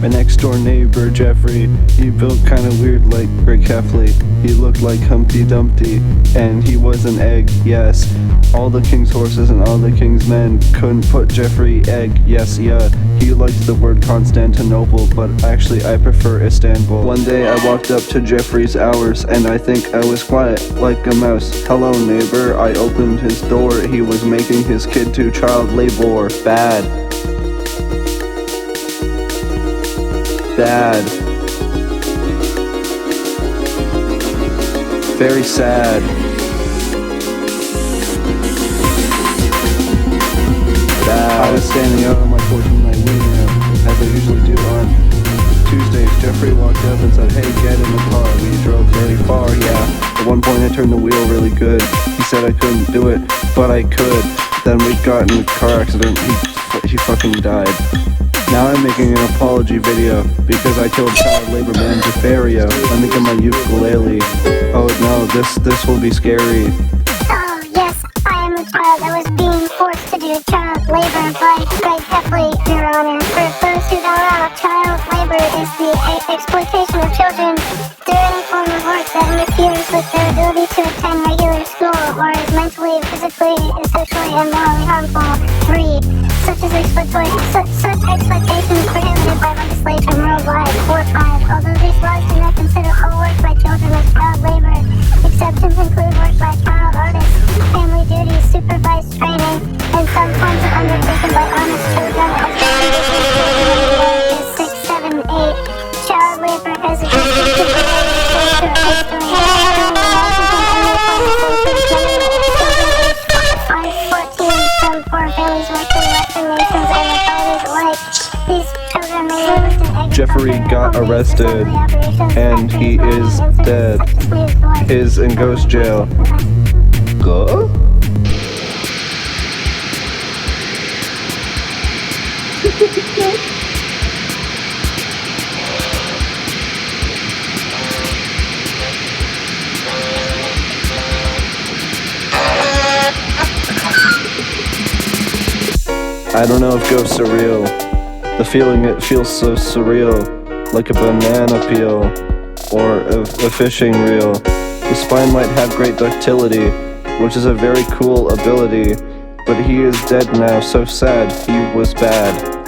My next door neighbor, Jeffrey, he built kinda weird like Greg Heffley. He looked like Humpty Dumpty, and he was an egg, yes. All the king's horses and all the king's men couldn't put Jeffrey egg, yes, yeah. He liked the word Constantinople, but actually I prefer Istanbul. One day I walked up to Jeffrey's hours, and I think I was quiet like a mouse. Hello neighbor, I opened his door. He was making his kid do child labor. Bad. Bad. Very sad. Bad. I was standing out on my porch with my wingman, as I usually do on Tuesdays. Jeffrey walked up and said, "Hey, get in the car." We drove very far, yeah. At one point I turned the wheel really good. He said I couldn't do it, but I could. Then we got in a car accident. He fucking died. Now I'm making an apology video because I killed child labor man Defario. Let me get my ukulele. Oh no, this will be scary. Oh yes, I am a child that was being forced to do child labor by Greg Heffley, Your Honor. For those who don't know, child labor is the exploitation of children through any form of work that interferes with their ability to attend regular school or is mentally, physically, socially, and morally harmful. 3. Such exploitation is prohibited by legislation worldwide. 4. 5. Although these laws do not consider all work by children as child labor, exceptions include work by child artists, family duties, supervised training, and some forms of undertaken by honest children as 6, 7, 8. Child labor has existed since the culture of history. Some poor families working in Western nations and authorities alike. These children may live with an Jeffrey got arrested, and he is dead. Is in ghost jail. Go? I don't know if ghosts are real. The feeling, it feels so surreal, like a banana peel or a fishing reel. The spine might have great ductility, which is a very cool ability, but he is dead now, so sad, he was bad.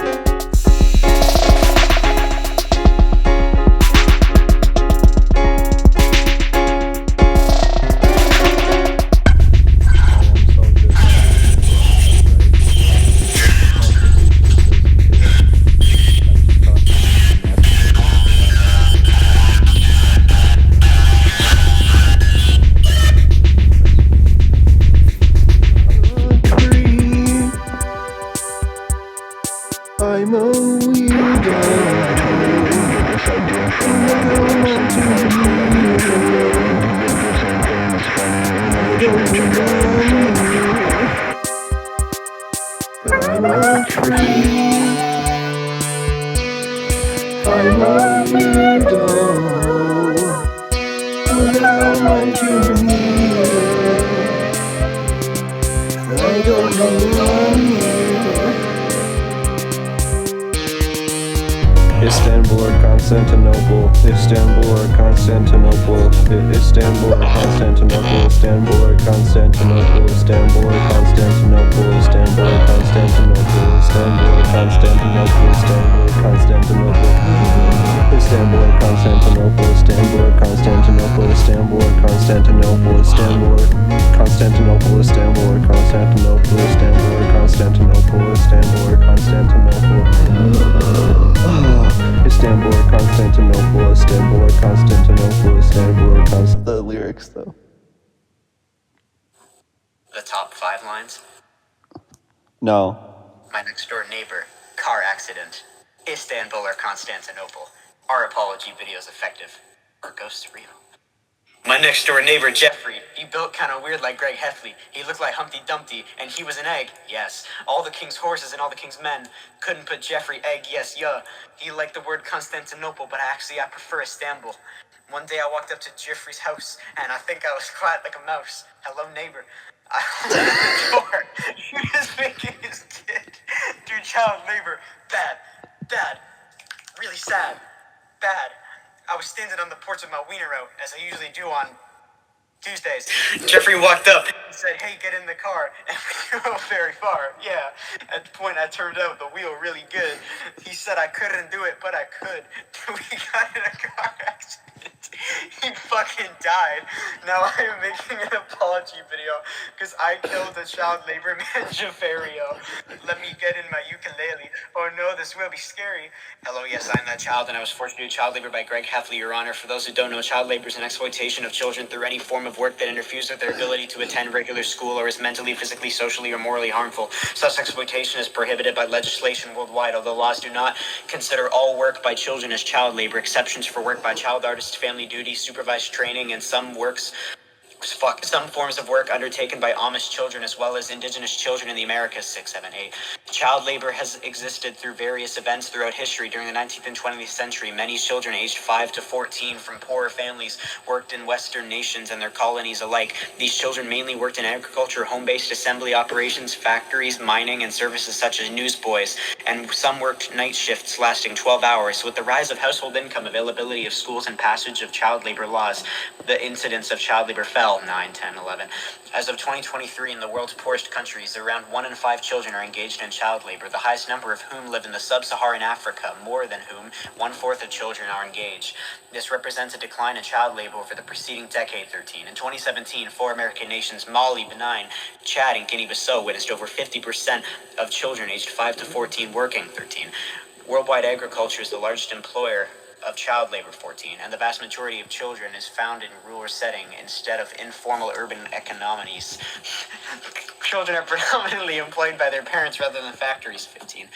I'm a weirdo. I'm a creep. I'm a weirdo. Without my human ear, I don't know who I'm here. Istanbul or Constantinople, Istanbul or Constantinople, Istanbul or Constantinople, Istanbul or Constantinople, Istanbul or Constantinople, Istanbul or Constantinople, Istanbul or Constantinople, Istanbul or Constantinople, Istanbul or Constantinople, Istanbul or Constantinople, Istanbul or Constantinople, Istanbul or Constantinople, Istanbul or Constantinople, Istanbul or Constantinople, Istanbul or Constantinople, Istanbul or Constantinople, Istanbul or Constantinople. The lyrics though. The top 5 lines. No. My next door neighbor, car accident. Istanbul or Constantinople. Our apology video's effective. Or ghosts real. My next door neighbor, Jeffrey, he built kinda weird like Greg Heffley. He looked like Humpty Dumpty, and he was an egg, yes. All the king's horses and all the king's men couldn't put Jeffrey egg, yes, yeah. He liked the word Constantinople, but I prefer Istanbul. One day I walked up to Jeffrey's house, and I think I was quiet like a mouse. Hello, neighbor. I opened the door. He was making his kid do child labor. Bad. Really sad. Jeffrey walked up and said, "Hey, get in the car." And we drove very far. Yeah. At the point I turned out the wheel really good. He said I couldn't do it, but I could. We got in a car accident. He fucking died. Now I am making an apology video because I killed the child labor man, Jafario. Let me get in my ukulele. Oh no, this will be scary. Hello, yes, I'm that child, and I was forced to do child labor by Greg Heffley, Your Honor. For those who don't know, child labor is an exploitation of children through any form of work that interferes with their ability to attend regular school or is mentally, physically, socially, or morally harmful. Such exploitation is prohibited by legislation worldwide, although laws do not consider all work by children as child labor. Exceptions for work by child artists, family duty, supervised training, and some forms of work undertaken by Amish children as well as indigenous children in the Americas. 6, 7, 8. Child labor has existed through various events throughout history. During the 19th and 20th century, many children aged 5 to 14 from poorer families worked in Western nations and their colonies alike. These children mainly worked in agriculture, home-based assembly operations, factories, mining, and services such as newsboys, and some worked night shifts lasting 12 hours. With the rise of household income, availability of schools, and passage of child labor laws, the incidence of child labor fell. 9, 10, 11. As of 2023, in the world's poorest countries, around 1 in 5 children are engaged in child labor, the highest number of whom live in the sub-Saharan Africa, more than whom 1/4 of children are engaged. This represents a decline in child labor over the preceding decade. 13. In 2017, 4 American nations, Mali, Benin, Chad, and Guinea-Bissau, witnessed over 50% of children aged 5 to 14 working. 13. Worldwide agriculture is the largest employer of child labor. 14, and the vast majority of children is found in rural setting instead of informal urban economies. Children are predominantly employed by their parents rather than factories. 15,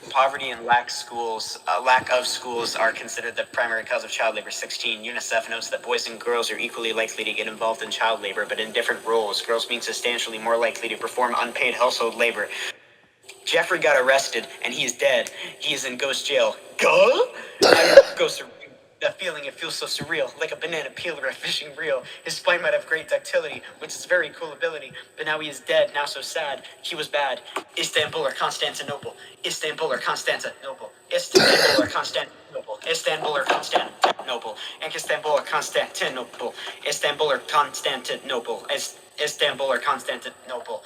poverty and lack of schools are considered the primary cause of child labor. 16, UNICEF notes that boys and girls are equally likely to get involved in child labor, but in different roles. Girls being substantially more likely to perform unpaid household labor. Jeffrey got arrested, and he is dead. He is in ghost jail. Ghost. That feeling, it feels so surreal, like a banana peel or a fishing reel. His spine might have great ductility, which is very cool ability, but now he is dead, now so sad. He was bad. Istanbul or Constantinople. Istanbul or Constantinople. Istanbul or Constantinople. Istanbul or Constantinople. And Istanbul or Constantinople. Istanbul or Constantinople. Istanbul or Constantinople.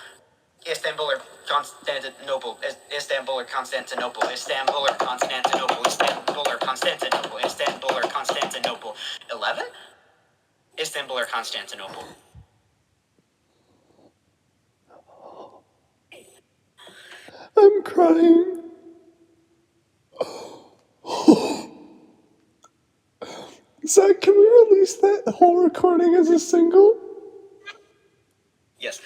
Istanbul or Constantinople, Istanbul or Constantinople, Istanbul or Constantinople, Istanbul or Constantinople, Istanbul or Constantinople. 11? Istanbul or Constantinople. I'm crying. Zack, can we release that whole recording as a single? Yes.